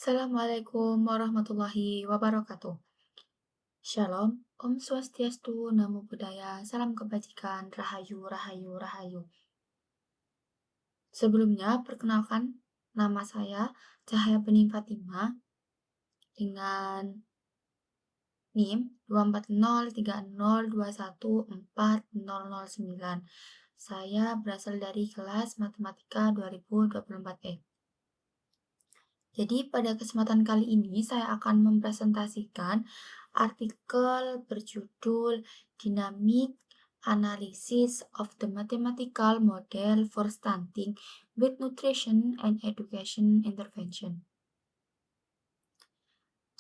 Assalamualaikum warahmatullahi wabarakatuh. Shalom, Om Swastiastu, Namo Buddhaya, Salam Kebajikan, Rahayu, Rahayu, Rahayu. Sebelumnya, perkenalkan nama saya Cahaya Bening Fatima dengan NIM 24030214009. Saya berasal dari kelas Matematika 2024E. Jadi pada kesempatan kali ini saya akan mempresentasikan artikel berjudul Dynamic Analysis of the Mathematical Model for Stunting with Nutrition and Education Intervention.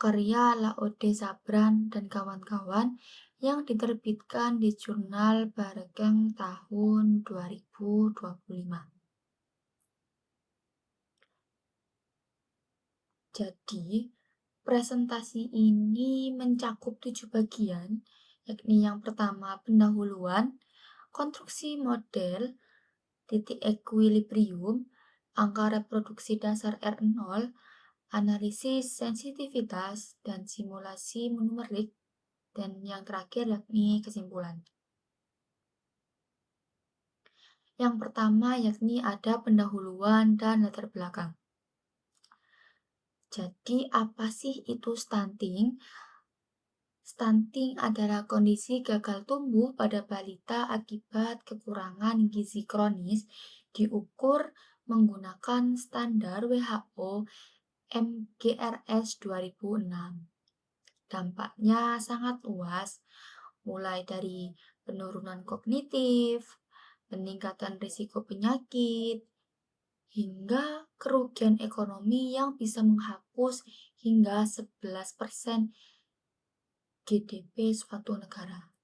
Karya Laode Sabran dan kawan-kawan yang diterbitkan di jurnal Barekeng tahun 2025. Jadi, presentasi ini mencakup 7 bagian, yakni yang pertama pendahuluan, konstruksi model, titik equilibrium, angka reproduksi dasar R0, analisis sensitivitas, dan simulasi numerik, dan yang terakhir yakni kesimpulan. Yang pertama yakni ada pendahuluan dan latar belakang. Jadi, apa sih itu stunting? Stunting adalah kondisi gagal tumbuh pada balita akibat kekurangan gizi kronis diukur menggunakan standar WHO MGRS 2006. Dampaknya sangat luas, mulai dari penurunan kognitif, peningkatan risiko penyakit, hingga kerugian ekonomi yang bisa menghapus hingga 11% GDP suatu negara.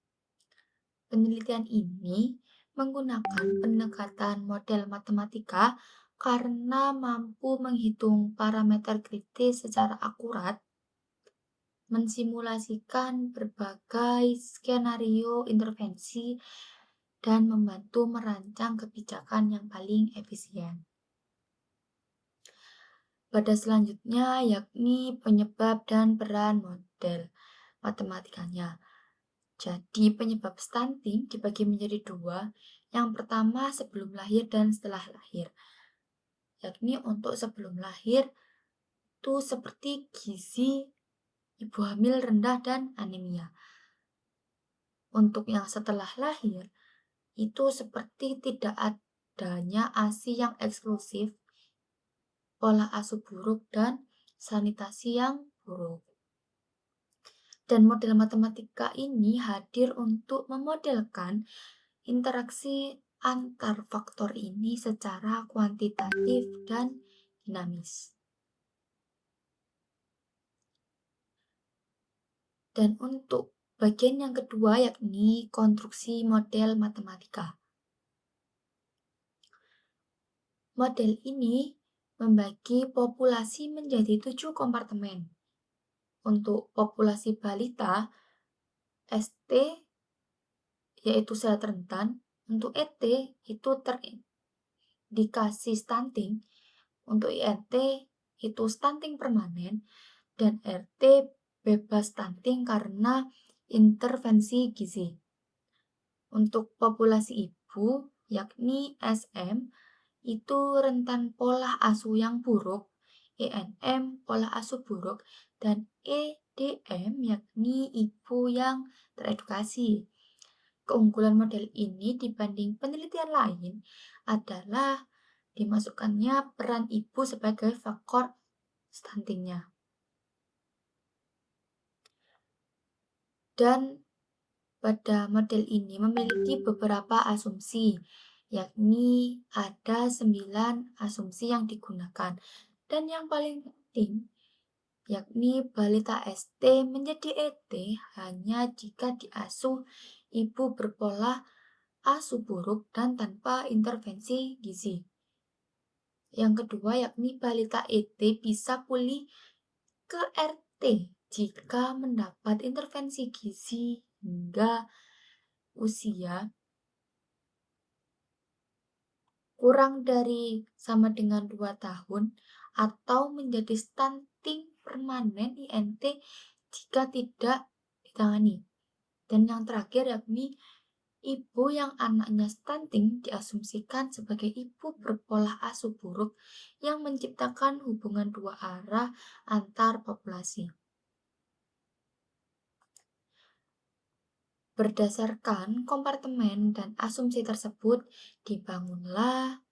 Penelitian ini menggunakan pendekatan model matematika karena mampu menghitung parameter kritis secara akurat, mensimulasikan berbagai skenario intervensi, dan membantu merancang kebijakan yang paling efisien. Pada selanjutnya yakni penyebab dan peran model matematikanya. Jadi penyebab stunting dibagi menjadi dua. Yang pertama sebelum lahir dan setelah lahir. Yakni untuk sebelum lahir itu seperti gizi ibu hamil rendah dan anemia. Untuk yang setelah lahir itu seperti tidak adanya ASI yang eksklusif, pola asuh buruk, dan sanitasi yang buruk. Dan model matematika ini hadir untuk memodelkan interaksi antar faktor ini secara kuantitatif dan dinamis. Dan untuk bagian yang kedua yakni konstruksi model matematika. Model ini membagi populasi menjadi 7 kompartemen. Untuk populasi balita, ST yaitu sel rentan, untuk ET itu terindikasi stunting, untuk INT itu stunting permanen, dan RT bebas stunting karena intervensi gizi. Untuk populasi ibu, yakni SM, itu rentan pola asuh yang buruk, ENM pola asuh buruk, dan EDM yakni ibu yang teredukasi. Keunggulan model ini dibanding penelitian lain adalah dimasukkannya peran ibu sebagai faktor stuntingnya. Dan pada model ini memiliki beberapa asumsi, yakni ada 9 asumsi yang digunakan. Dan yang paling penting, yakni balita ST menjadi ET hanya jika diasuh ibu berpola asuh buruk dan tanpa intervensi gizi. Yang kedua, yakni balita ET bisa pulih ke RT jika mendapat intervensi gizi hingga usia kurang dari sama dengan 2 tahun atau menjadi stunting permanen INT jika tidak ditangani. Dan yang terakhir yakni ibu yang anaknya stunting diasumsikan sebagai ibu berpola asuh buruk yang menciptakan hubungan dua arah antar populasi. Berdasarkan kompartemen dan asumsi tersebut, dibangunlah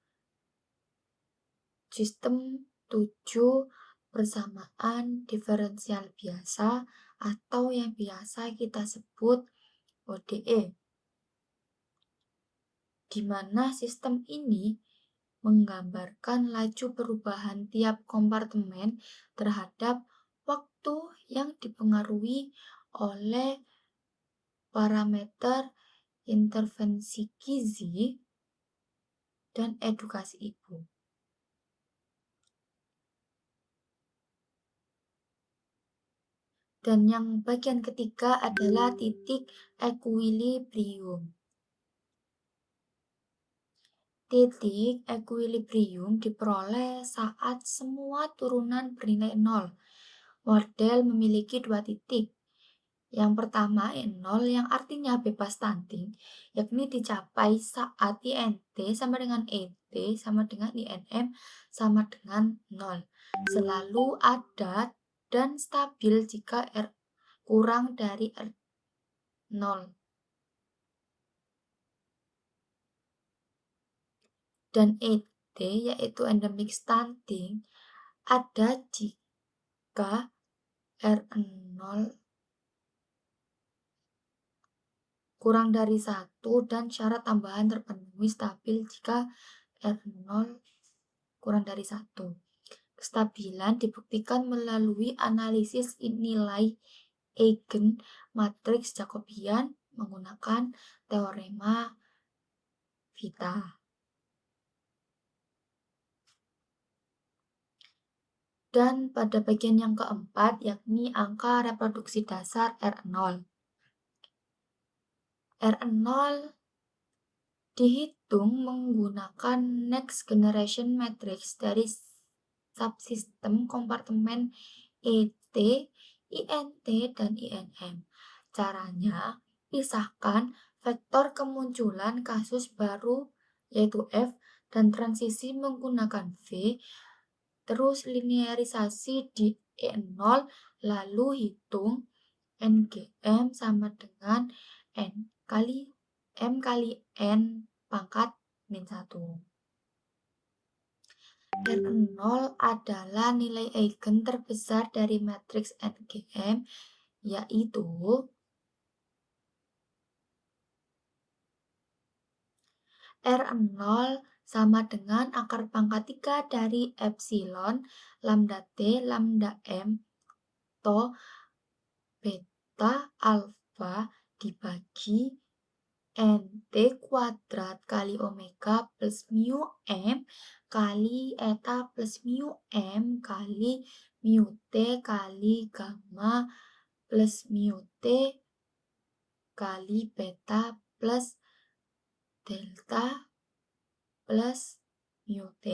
sistem 7 persamaan diferensial biasa atau yang biasa kita sebut ODE, di mana sistem ini menggambarkan laju perubahan tiap kompartemen terhadap waktu yang dipengaruhi oleh parameter intervensi gizi dan edukasi ibu. Dan yang bagian ketiga adalah titik equilibrium. Titik equilibrium diperoleh saat semua turunan bernilai 0. Model memiliki dua titik. Yang pertama N0 yang artinya bebas stunting, yakni dicapai saat INT sama dengan ET sama dengan INM sama dengan 0. Selalu ada dan stabil jika R kurang dari R0. Dan ET yaitu endemic stunting ada jika R0 kurang dari 1 dan syarat tambahan terpenuhi stabil jika R0 kurang dari 1. Kestabilan dibuktikan melalui analisis nilai eigen matriks Jacobian menggunakan teorema Vita. Dan pada bagian yang keempat yakni angka reproduksi dasar R0. R0 dihitung menggunakan next generation matrix dari subsistem kompartemen ET, INT, dan INM. Caranya, pisahkan vektor kemunculan kasus baru yaitu F dan transisi menggunakan V, terus linearisasi di E0, lalu hitung NGM sama dengan N kali M kali N pangkat min 1. R0 adalah nilai eigen terbesar dari matriks NGM, yaitu R0 sama dengan akar pangkat 3 dari epsilon lambda T lambda M to beta alfa dibagi NT kuadrat kali omega plus mu M kali eta plus mu M kali mu T kali gamma plus mu T kali beta plus delta plus mu T.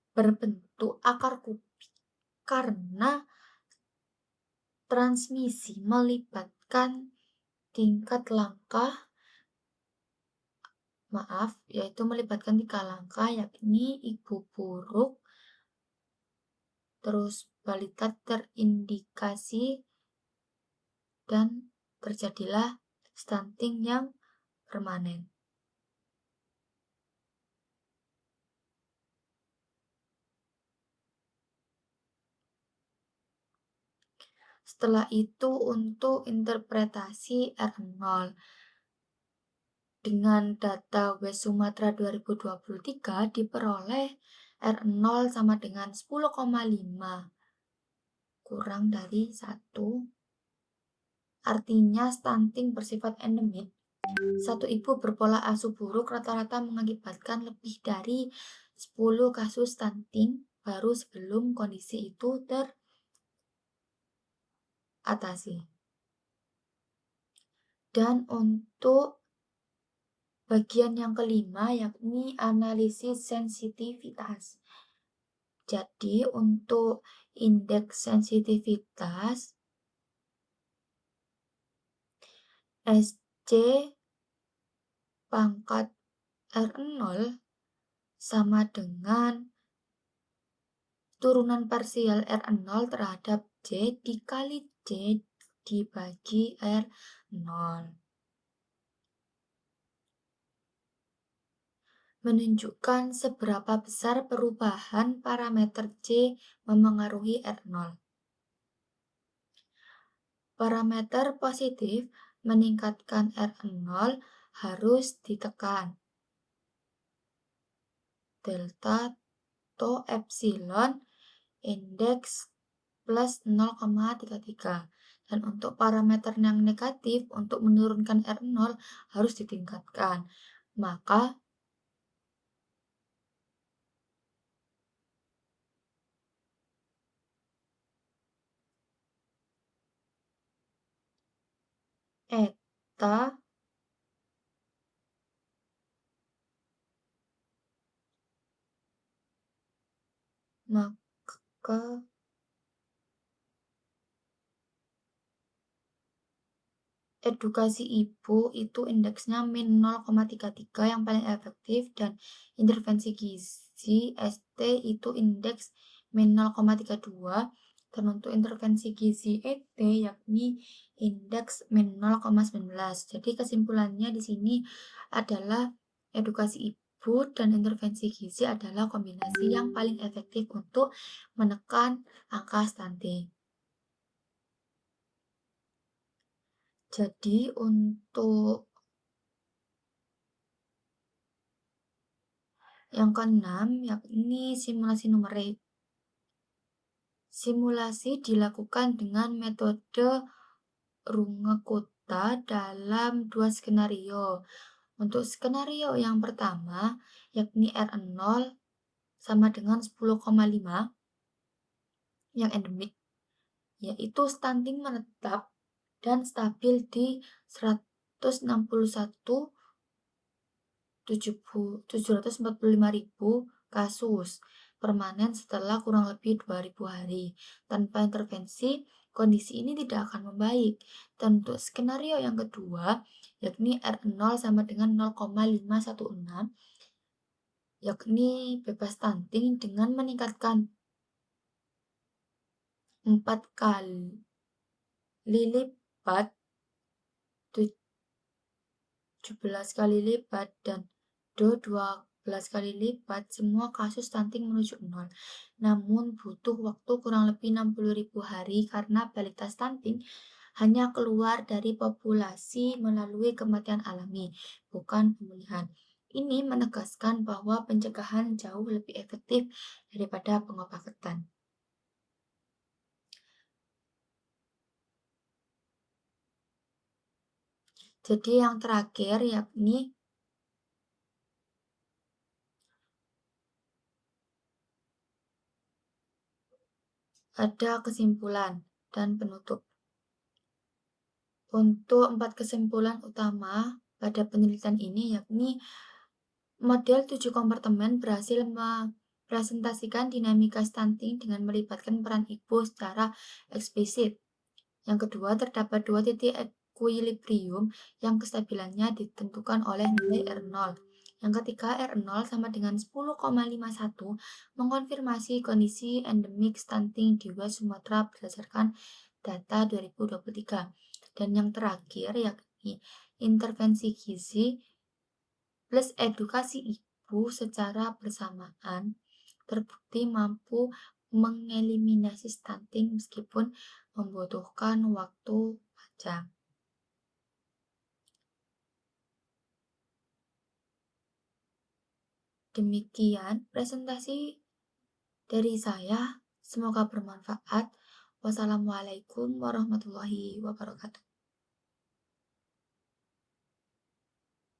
Berbentuk akar kubik karena transmisi melibatkan tingkat langkah, yaitu melibatkan 3 langkah yakni ibu buruk, terus balita terindikasi, dan terjadilah stunting yang permanen. Setelah itu untuk interpretasi R0 dengan data West Sumatera 2023 diperoleh R0 sama dengan 10,5 kurang dari 1, artinya stunting bersifat endemik. Satu ibu berpola asuh buruk rata-rata mengakibatkan lebih dari 10 kasus stunting baru sebelum kondisi itu teratasi. Dan untuk bagian yang kelima yakni analisis sensitivitas. Jadi untuk indeks sensitivitas SC pangkat R0 sama dengan turunan parsial R0 terhadap C dikali C dibagi R0. Menunjukkan seberapa besar perubahan parameter C memengaruhi R0. Parameter positif meningkatkan R0 harus ditekan. Delta atau epsilon indeks plus 0,33. Dan untuk parameter yang negatif untuk menurunkan R0 harus ditingkatkan. Maka eta maka edukasi ibu itu indeksnya min 0,33 yang paling efektif, dan intervensi gizi ST itu indeks min 0,32, dan untuk intervensi gizi ET yakni indeks min 0,19. Jadi kesimpulannya di sini adalah edukasi ibu dan intervensi gizi adalah kombinasi yang paling efektif untuk menekan angka stunting. Jadi untuk yang keenam yakni simulasi numerik. Simulasi dilakukan dengan metode Runge-Kutta dalam dua skenario. Untuk skenario yang pertama yakni R0 sama dengan 10,5 yang endemik, yaitu stunting menetap dan stabil di 745.000 kasus permanen setelah kurang lebih 2.000 hari. Tanpa intervensi, kondisi ini tidak akan membaik. Dan untuk skenario yang kedua, yakni R0 sama dengan 0,516, yakni bebas stunting dengan meningkatkan 4 kali lipat, 17 kali lipat, dan Do 12 kali lipat, semua kasus stunting menuju nol. Namun butuh waktu kurang lebih 60.000 hari karena balita stunting hanya keluar dari populasi melalui kematian alami, bukan pemulihan. Ini menegaskan bahwa pencegahan jauh lebih efektif daripada pengobatan. Jadi yang terakhir yakni ada kesimpulan dan penutup. Untuk 4 kesimpulan utama pada penelitian ini yakni model 7 kompartemen berhasil mempresentasikan dinamika stunting dengan melibatkan peran ibu secara eksplisit. Yang kedua, terdapat dua titik equilibrium yang kestabilannya ditentukan oleh nilai R0. Yang ketiga, R0 sama dengan 10,51 mengkonfirmasi kondisi endemik stunting di West Sumatera berdasarkan data 2023. Dan yang terakhir yakni intervensi gizi plus edukasi ibu secara bersamaan terbukti mampu mengeliminasi stunting meskipun membutuhkan waktu panjang. Demikian presentasi dari saya, semoga bermanfaat. Wassalamualaikum warahmatullahi wabarakatuh.